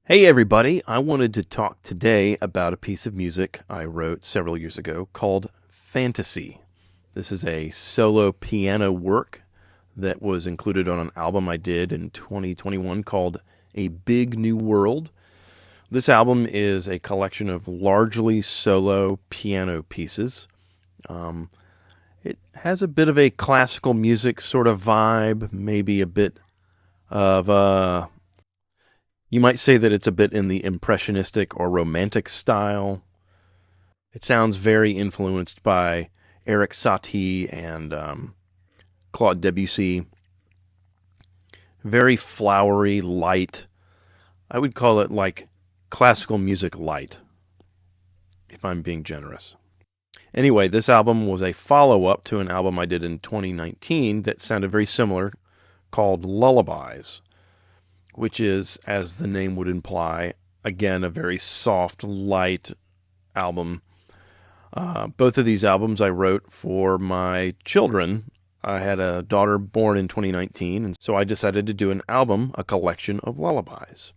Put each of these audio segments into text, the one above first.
Hey everybody, I wanted to talk today about a piece of music I wrote several years ago called Fantasie. This is a solo piano work that was included on an album I did in 2021 called A Big New World. This album is a collection of largely solo piano pieces. It has a bit of a classical music sort of vibe, maybe a bit of you might say that it's a bit in the impressionistic or romantic style. It sounds very influenced by Eric Satie and Claude Debussy. Very flowery, light. I would call it like classical music light, if I'm being generous. Anyway, this album was a follow-up to an album I did in 2019 that sounded very similar, called Lullabies, which is, as the name would imply, again, a very soft, light album. Both of these albums I wrote for my children. I had a daughter born in 2019, and so I decided to do an album, a collection of lullabies.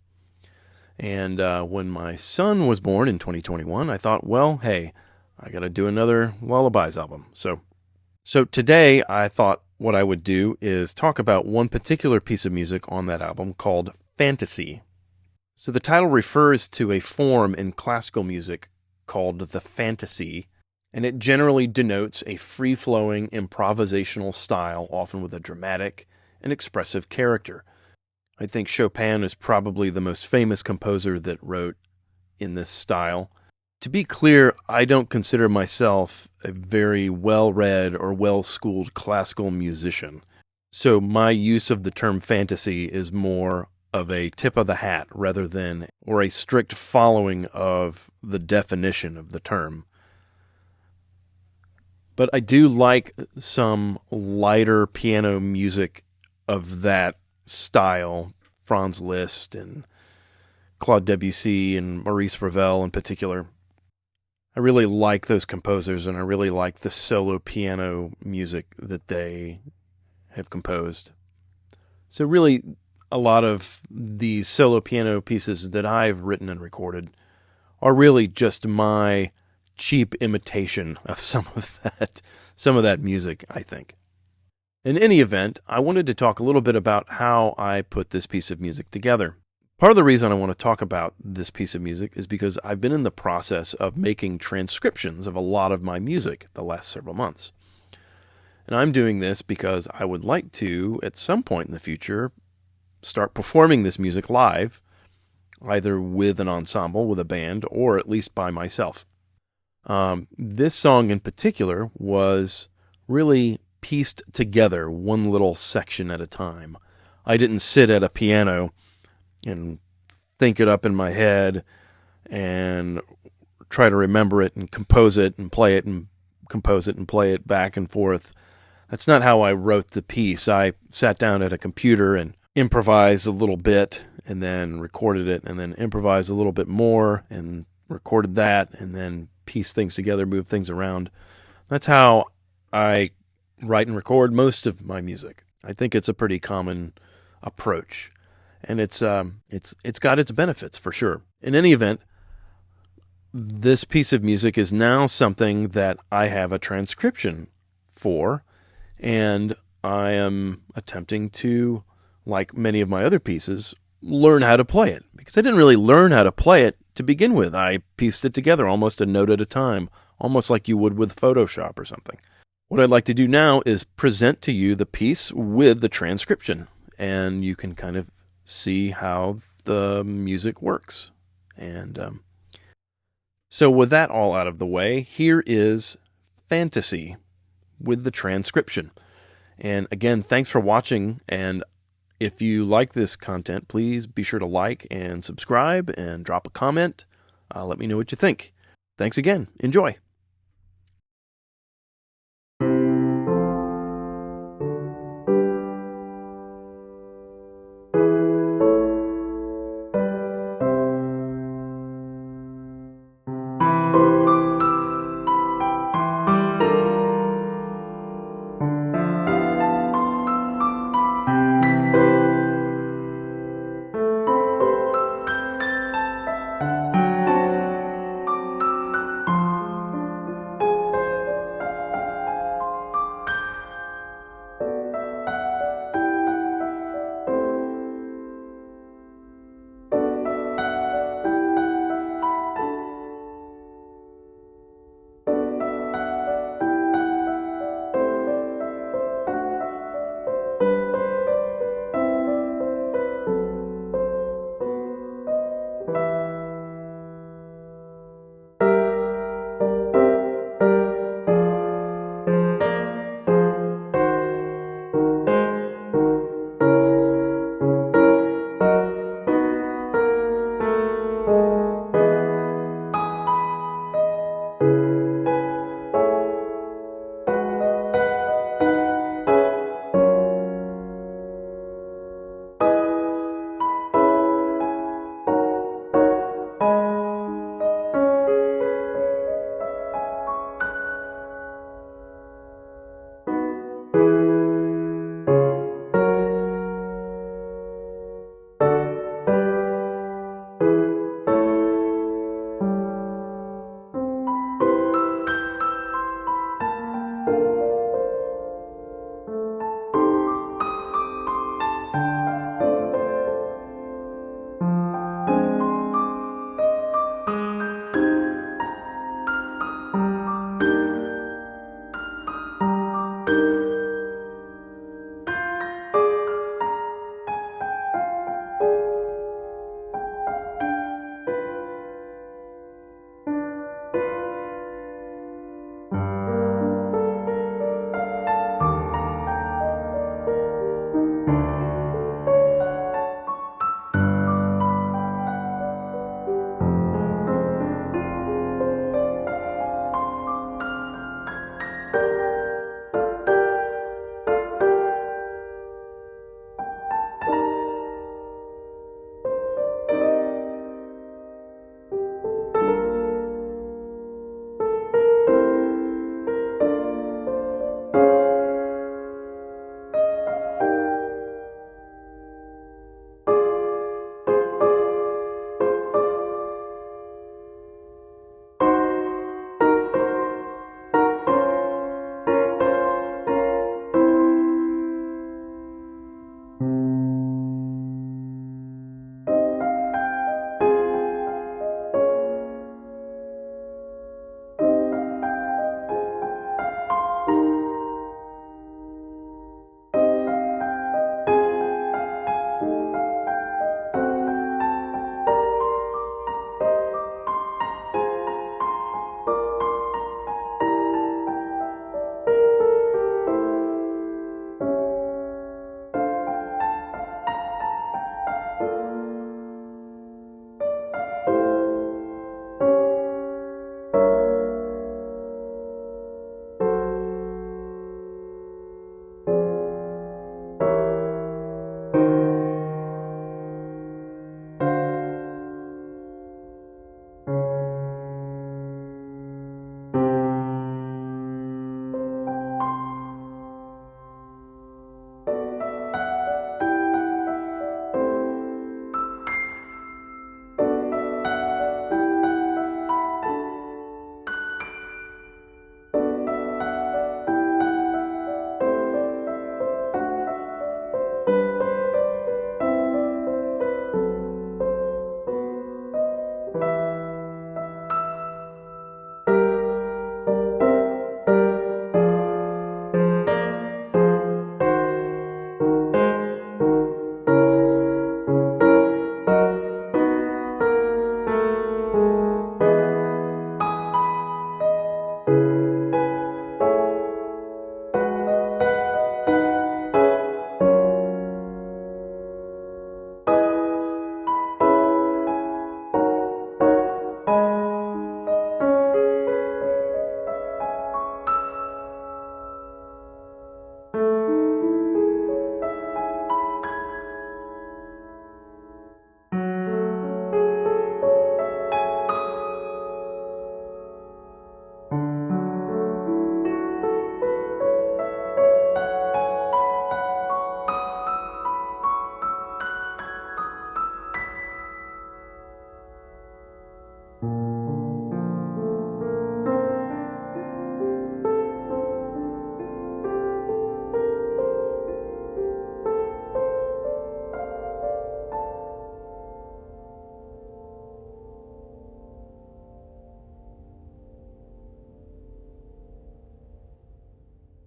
And when my son was born in 2021, I thought, well, hey, I got to do another lullabies album. So today I thought what I would do is talk about one particular piece of music on that album called Fantasie. So the title refers to a form in classical music called the Fantasie, and it generally denotes a free-flowing improvisational style, often with a dramatic and expressive character. I think Chopin is probably the most famous composer that wrote in this style. To be clear, I don't consider myself a very well-read or well-schooled classical musician. So my use of the term fantasy is more of a tip of the hat rather than, or a strict following of the definition of the term. But I do like some lighter piano music of that style, Franz Liszt and Claude Debussy and Maurice Ravel in particular. I really like those composers, and I really like the solo piano music that they have composed. So really, a lot of these solo piano pieces that I've written and recorded are really just my cheap imitation of some of that music, I think. In any event, I wanted to talk a little bit about how I put this piece of music together. Part of the reason I want to talk about this piece of music is because I've been in the process of making transcriptions of a lot of my music the last several months. And I'm doing this because I would like to, at some point in the future, start performing this music live, either with an ensemble, with a band, or at least by myself. This song in particular was really pieced together one little section at a time. I didn't sit at a piano and think it up in my head and try to remember it and compose it and play it and compose it and play it back and forth. That's not how I wrote the piece. I sat down at a computer and improvised a little bit and then recorded it and then improvised a little bit more and recorded that and then pieced things together, moved things around. That's how I write and record most of my music. I think it's a pretty common approach. And it's got its benefits for sure. In any event, this piece of music is now something that I have a transcription for, and I am attempting to, like many of my other pieces, learn how to play it. Because I didn't really learn how to play it to begin with. I pieced it together almost a note at a time, almost like you would with Photoshop or something. What I'd like to do now is present to you the piece with the transcription, and you can kind of see how the music works. And so with that all out of the way, here is Fantasie with the transcription. And again, thanks for watching. And if you like this content, please be sure to like and subscribe and drop a comment. Let me know what you think. Thanks again. Enjoy.